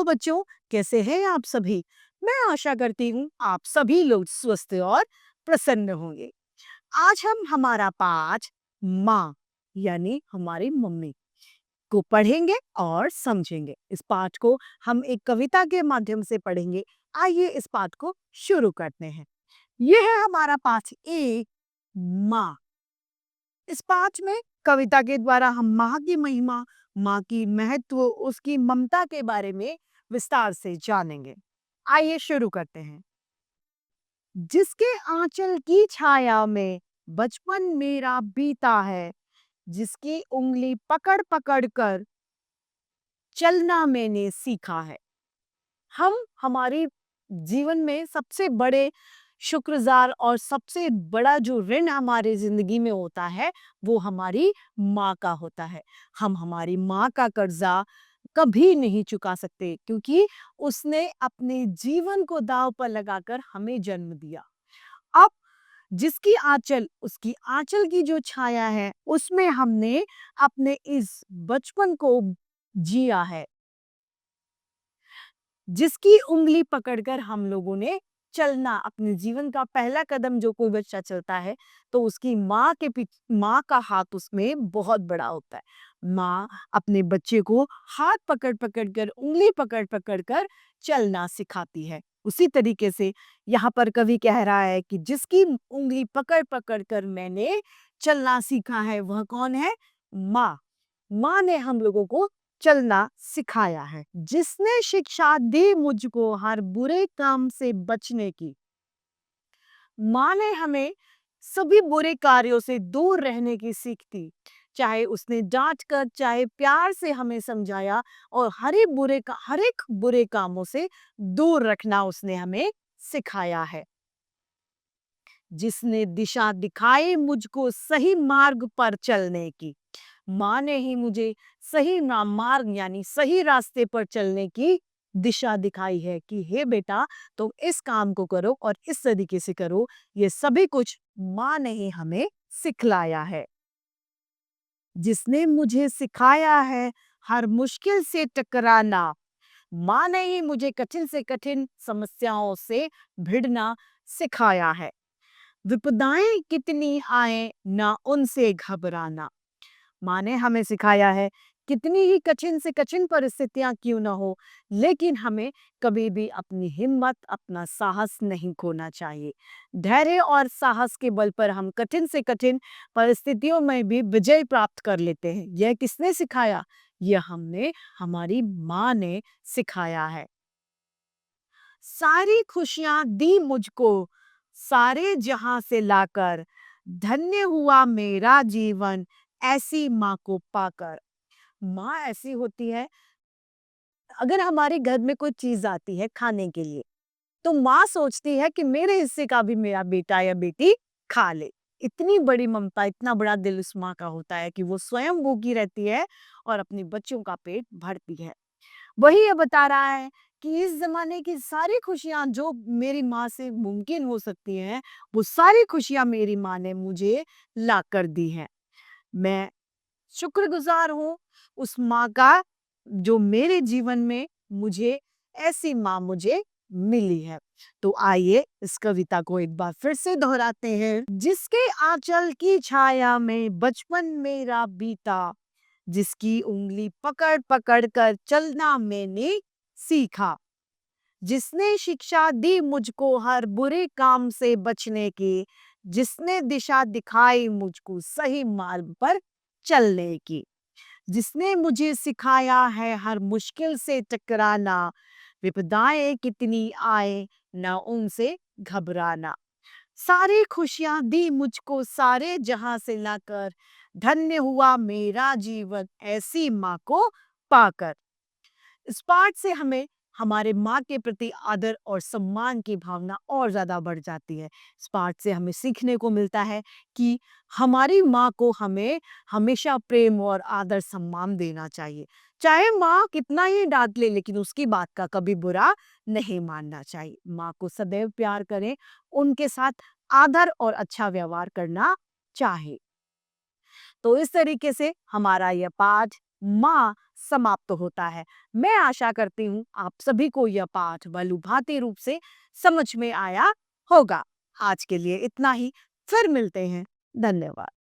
बच्चों, कैसे हैं आप सभी? मैं आशा करती हूँ आप सभी लोग स्वस्थ और प्रसन्न होंगे। आज हम हमारा पाठ माँ यानी हमारी मम्मी को पढ़ेंगे और समझेंगे। इस पाठ को हम एक कविता के माध्यम से पढ़ेंगे। आइए इस पाठ को शुरू करते हैं। यह है हमारा पाठ एक, माँ। इस पाठ में कविता के द्वारा हम माँ की महिमा, माँ की महत्व, उसकी ममता के बारे में विस्तार से जानेंगे। आइए शुरू करते हैं। जिसके आंचल की छाया में बचपन मेरा बीता है, जिसकी उंगली पकड़ पकड़ कर चलना मैंने सीखा है। हम हमारी जीवन में सबसे बड़े शुक्रगुजार और सबसे बड़ा जो ऋण हमारे जिंदगी में होता है वो हमारी माँ का होता है। हम हमारी माँ का कर्जा कभी नहीं चुका सकते क्योंकि उसने अपने जीवन को दांव पर लगाकर हमें जन्म दिया। अब जिसकी आंचल, उसकी आंचल की जो छाया है उसमें हमने अपने इस बचपन को जिया है। जिसकी उंगली पकड़कर हम लोगों ने चलना, अपने जीवन का पहला कदम जो कोई बच्चा चलता है तो उसकी माँ का हाथ उसमें बहुत बड़ा होता है। माँ अपने बच्चे को हाथ पकड़ पकड़ कर, उंगली पकड़ पकड़ कर चलना सिखाती है। उसी तरीके से यहाँ पर कवि कह रहा है कि जिसकी उंगली पकड़ पकड़ कर मैंने चलना सीखा है वह कौन है? माँ। माँ ने हम लोगों को चलना सिखाया है। जिसने शिक्षा दी मुझको हर बुरे काम से बचने की। माँ ने हमें सभी बुरे कार्यों से दूर रहने की सीख दी। चाहे उसने डांट कर, चाहे प्यार से हमें समझाया और हर एक बुरे कामों से दूर रखना उसने हमें सिखाया है। जिसने दिशा दिखाई मुझको सही मार्ग पर चलने की। माँ ने ही मुझे सही मार्ग यानी सही रास्ते पर चलने की दिशा दिखाई है कि हे बेटा, तुम इस काम को करो और इस तरीके से करो। ये सभी कुछ माँ ने ही हमें सिखलाया है। जिसने मुझे सिखाया है हर मुश्किल से टकराना। माँ ने ही मुझे कठिन से कठिन समस्याओं से भिड़ना सिखाया है। विपदाएं कितनी आए ना उनसे घबराना। माँ ने हमें सिखाया है कितनी ही कठिन से कठिन परिस्थितियां क्यों ना हो, लेकिन हमें कभी भी अपनी हिम्मत, अपना साहस नहीं खोना चाहिए। धैर्य और साहस के बल पर हम कठिन से कठिन परिस्थितियों में भी विजय प्राप्त कर लेते हैं। यह किसने सिखाया? यह हमने, हमारी माँ ने सिखाया है। सारी खुशियां दी मुझको सारे जहां से लाकर, धन्य हुआ मेरा जीवन ऐसी माँ को पाकर। माँ ऐसी होती है, अगर हमारे घर में कोई चीज आती है खाने के लिए तो माँ सोचती है कि मेरे हिस्से का भी मेरा बेटा या बेटी खा ले। इतनी बड़ी ममता, इतना बड़ा दिल उस माँ का होता है कि वो स्वयं भूखी रहती है और अपने बच्चों का पेट भरती है। वही ये बता रहा है कि इस जमाने की सारी खुशियां जो मेरी माँ से मुमकिन हो सकती हैं, वो सारी खुशियां मेरी माँ ने मुझे ला कर दी हैं। मैं शुक्रगुजार हूँ उस माँ का जो मेरे जीवन में मुझे, ऐसी माँ मुझे मिली है। तो आइए इस कविता को एक बार फिर से दोहराते हैं। जिसके आंचल की छाया में बचपन मेरा बीता, जिसकी उंगली पकड़ पकड़ कर चलना मैंने सीखा। जिसने शिक्षा दी मुझको हर बुरे काम से बचने की, जिसने दिशा दिखाई मुझको सही मार्ग पर चलने की। जिसने मुझे सिखाया है हर मुश्किल से टकराना, विपदाएं कितनी आए ना उनसे घबराना। सारी खुशियां दी मुझको सारे जहां से लाकर, धन्य हुआ मेरा जीवन ऐसी माँ को पाकर। इस पाठ से हमें हमारे माँ के प्रति आदर और सम्मान की भावना और ज्यादा बढ़ जाती है। इस पाठ से हमें सीखने को मिलता है कि हमारी माँ को हमें हमेशा प्रेम और आदर सम्मान देना चाहिए। चाहे माँ कितना ही डांट ले, लेकिन उसकी बात का कभी बुरा नहीं मानना चाहिए। माँ को सदैव प्यार करें, उनके साथ आदर और अच्छा व्यवहार करना चाहिए। तो इस तरीके से हमारा यह पाठ माँ समाप्त होता है। मैं आशा करती हूँ आप सभी को यह पाठ भली-भांति रूप से समझ में आया होगा। आज के लिए इतना ही, फिर मिलते हैं। धन्यवाद।